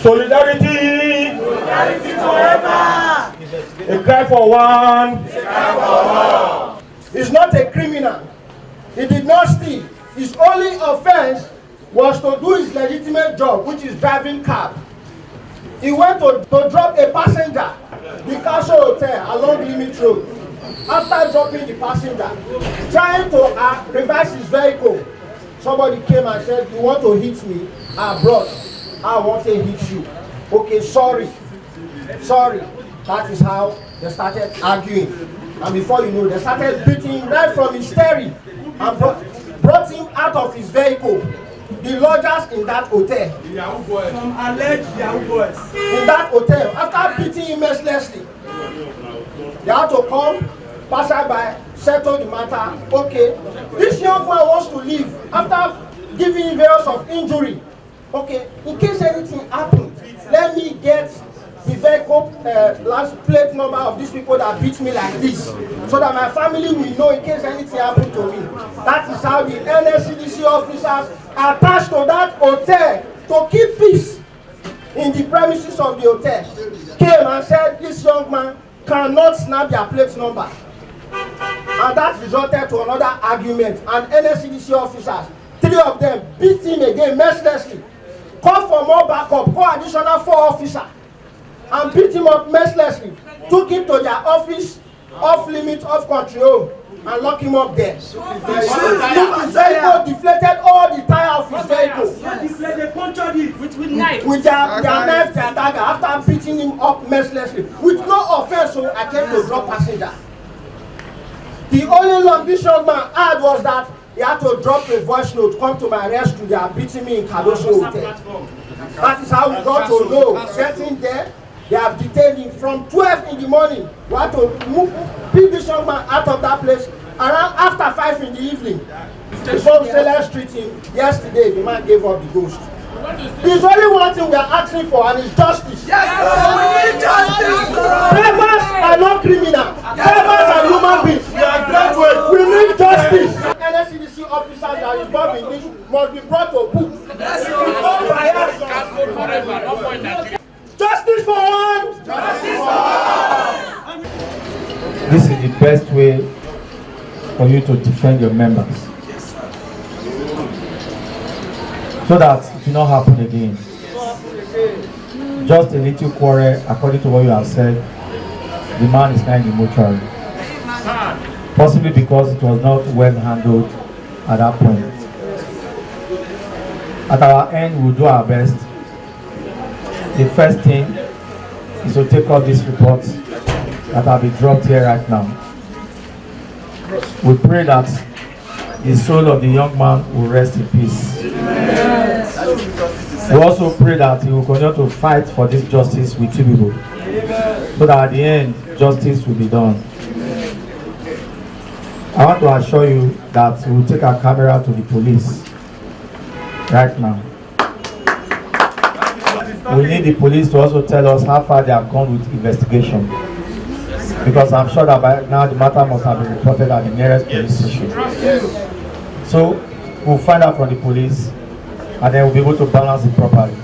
Solidarity. Solidarity forever. A cry for one. A cry for all. He's not a criminal. He did not steal. His only offense was to do his legitimate job, which is driving cab. He went to drop a passenger at the Castle Hotel along Limit Road. After dropping the passenger, trying to reverse his vehicle, somebody came and said, "You want to hit me? Bros, I want to hit you." Okay, sorry. That is how they started arguing. And before you know, they started beating him right from his steering and brought him out of his vehicle. The lodgers in that hotel. Some alleged Yahoo boys. In that hotel, after beating him mercilessly, they had to come, pass by, settle the matter. Okay, this young man wants to leave after giving him various of injury. Okay, in case anything happens, let me get the vehicle last plate number of these people that beat me like this, so that my family will know in case anything happens to me. That is how the NSCDC officers attached to that hotel to keep peace in the premises of the hotel came and said this young man cannot snap their plate number. And that resulted to another argument, and NSCDC officers, 3 of them, beat him again mercilessly, called for more backup, called additional 4 officers, and beat him up mercilessly, took him to their office, off limit, off country home, and locked him up there. Took his vehicle, deflated all the tire of his vehicle. They punctured it with knife. With their knife, their dagger, after beating him up mercilessly. With no offense, so I came to drop passenger. The only long this young man had was that he had to drop a voice note, come to my rescue, they are beating me in Cardoso Hotel. That is how we got to know. Getting there, they have detained him from 12 in the morning. We had to beat this young man out of that place around after 5 in the evening. Before Sailor Street yesterday, the man gave up the ghost. There's only one thing we are asking for, and it's justice. Yes, we need justice. Drivers are not criminals. Drivers are human beings. We need justice. NSCDC officers that are involved in this must be brought to book. Justice for one. Justice for all. This is the best way for you to defend your members, so that it will not happen again. Just a little quarrel, according to what you have said, the man is now in the mortuary. Possibly because it was not well handled at that point. At our end, we'll do our best. The first thing is to take up these reports that have been dropped here right now. We pray that the soul of the young man will rest in peace. We also pray that he will continue to fight for this justice with you people, so that at the end, justice will be done. I want to assure you that we will take our camera to the police right now. We need the police to also tell us how far they have gone with investigation, because I'm sure that by now the matter must have been reported at the nearest police station. So we'll find out from the police, and then we'll be able to balance it properly.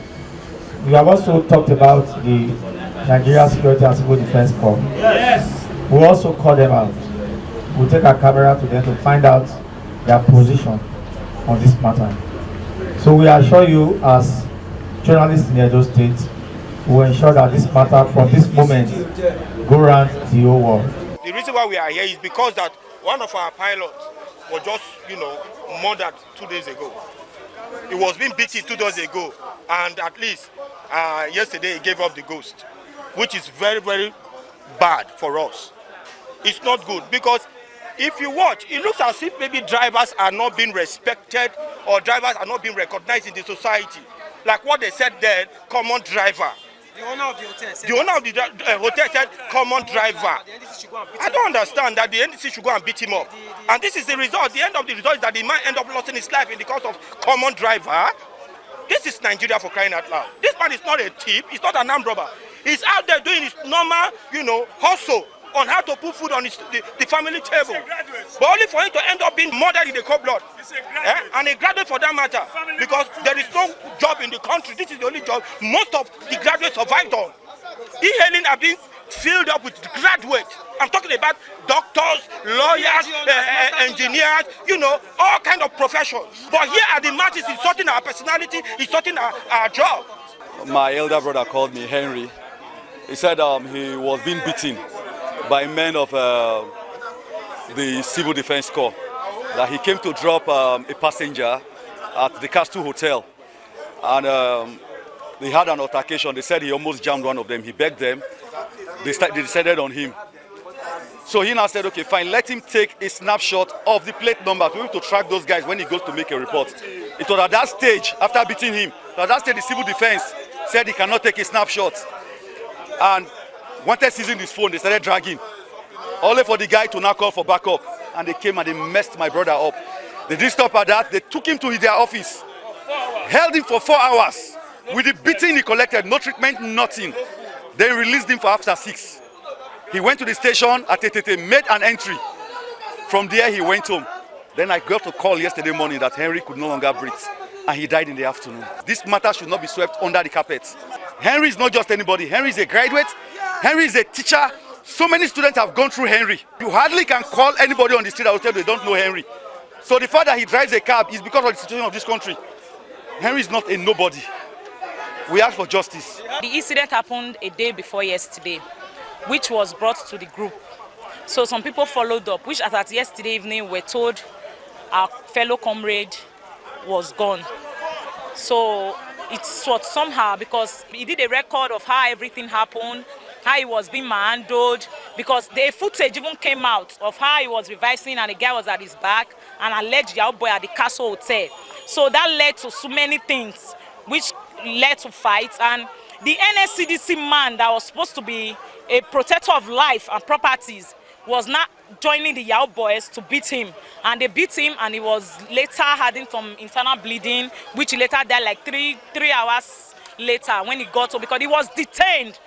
We have also talked about the Nigeria Security and Civil Defense Corps. Yes. We'll also call them out. We'll take our camera to them to find out their position on this matter. So we assure you, as journalists in Edo State, we will ensure that this matter from this moment go around the whole world. The reason why we are here is because that one of our pilots was just, murdered 2 days ago. He was being beaten 2 days ago, and at least yesterday he gave up the ghost, which is very, very bad for us. It's not good, because if you watch, it looks as if maybe drivers are not being respected or drivers are not being recognized in the society. Like what they said there, common driver. The owner of the hotel said, hotel said common driver. I don't understand that the NDC should go and beat him up. And this is the result. The end of the result is that the man end up losing his life in the cause of common driver. This is Nigeria, for crying out loud. This man is not a thief. He's not an armed robber. He's out there doing his normal, hustle on how to put food on the family table. But only for him to end up being murdered in the cold blood. And a graduate for that matter, because there is no job in the country. This is the only job most of the graduates survived on. E-hailing have been filled up with graduates. I'm talking about doctors, lawyers, engineers, you know, all kind of professions. But here at the masses, it's sorting our personality, it's sorting our job. My elder brother called me Henry. He said he was being beaten by men of the Civil Defense Corps. That he came to drop a passenger at the Castle Hotel. And they had an altercation. They said he almost jammed one of them. He begged them. They decided on him. So he now said, okay, fine, let him take a snapshot of the plate number to be able to track those guys when he goes to make a report. It was at that stage, after beating him, at that stage the Civil Defense said he cannot take a snapshot. And wanted seizing his phone, they started dragging. Only for the guy to now call for backup. And they came and they messed my brother up. They didn't stop at that. They took him to their office. Held him for 4 hours. With the beating he collected, no treatment, nothing. Then released him for after 6. He went to the station at Tete, made an entry. From there he went home. Then I got a call yesterday morning that Henry could no longer breathe. And he died in the afternoon. This matter should not be swept under the carpet. Henry is not just anybody. Henry is a graduate. Henry is a teacher. So many students have gone through Henry. You hardly can call anybody on the street that will tell you they don't know Henry. So the fact that he drives a cab is because of the situation of this country. Henry is not a nobody. We ask for justice. The incident happened a day before yesterday, which was brought to the group. So some people followed up, which as at yesterday evening were told our fellow comrade was gone. So it's what somehow, because he did a record of how everything happened, how he was being manhandled, because the footage even came out of how he was revising and the guy was at his back and alleged Yahoo boy at the Castle Hotel. So that led to so many things, which led to fights. And the NSCDC man that was supposed to be a protector of life and properties was not joining the Yahoo boys to beat him. And they beat him and he was later having some internal bleeding, which he later died like three hours later when he got home, because he was detained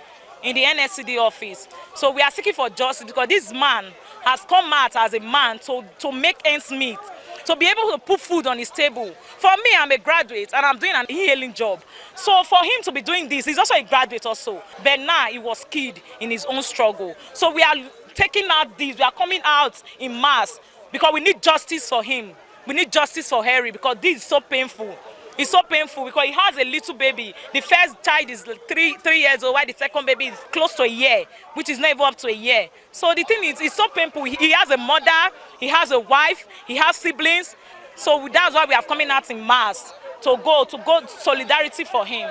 in the NSCD office. So we are seeking for justice because this man has come out as a man to make ends meet, to be able to put food on his table. For me, I'm a graduate and I'm doing an e-hailing job. So for him to be doing this, he's also a graduate also. But now he was killed in his own struggle. So we are taking out this, we are coming out in mass because we need justice for him. We need justice for Harry because this is so painful. It's so painful because he has a little baby. The first child is 3 years old, while the second baby is close to a year, which is not even up to a year. So the thing is, it's so painful. He has a mother, he has a wife, he has siblings. So that's why we are coming out in mass to go solidarity for him.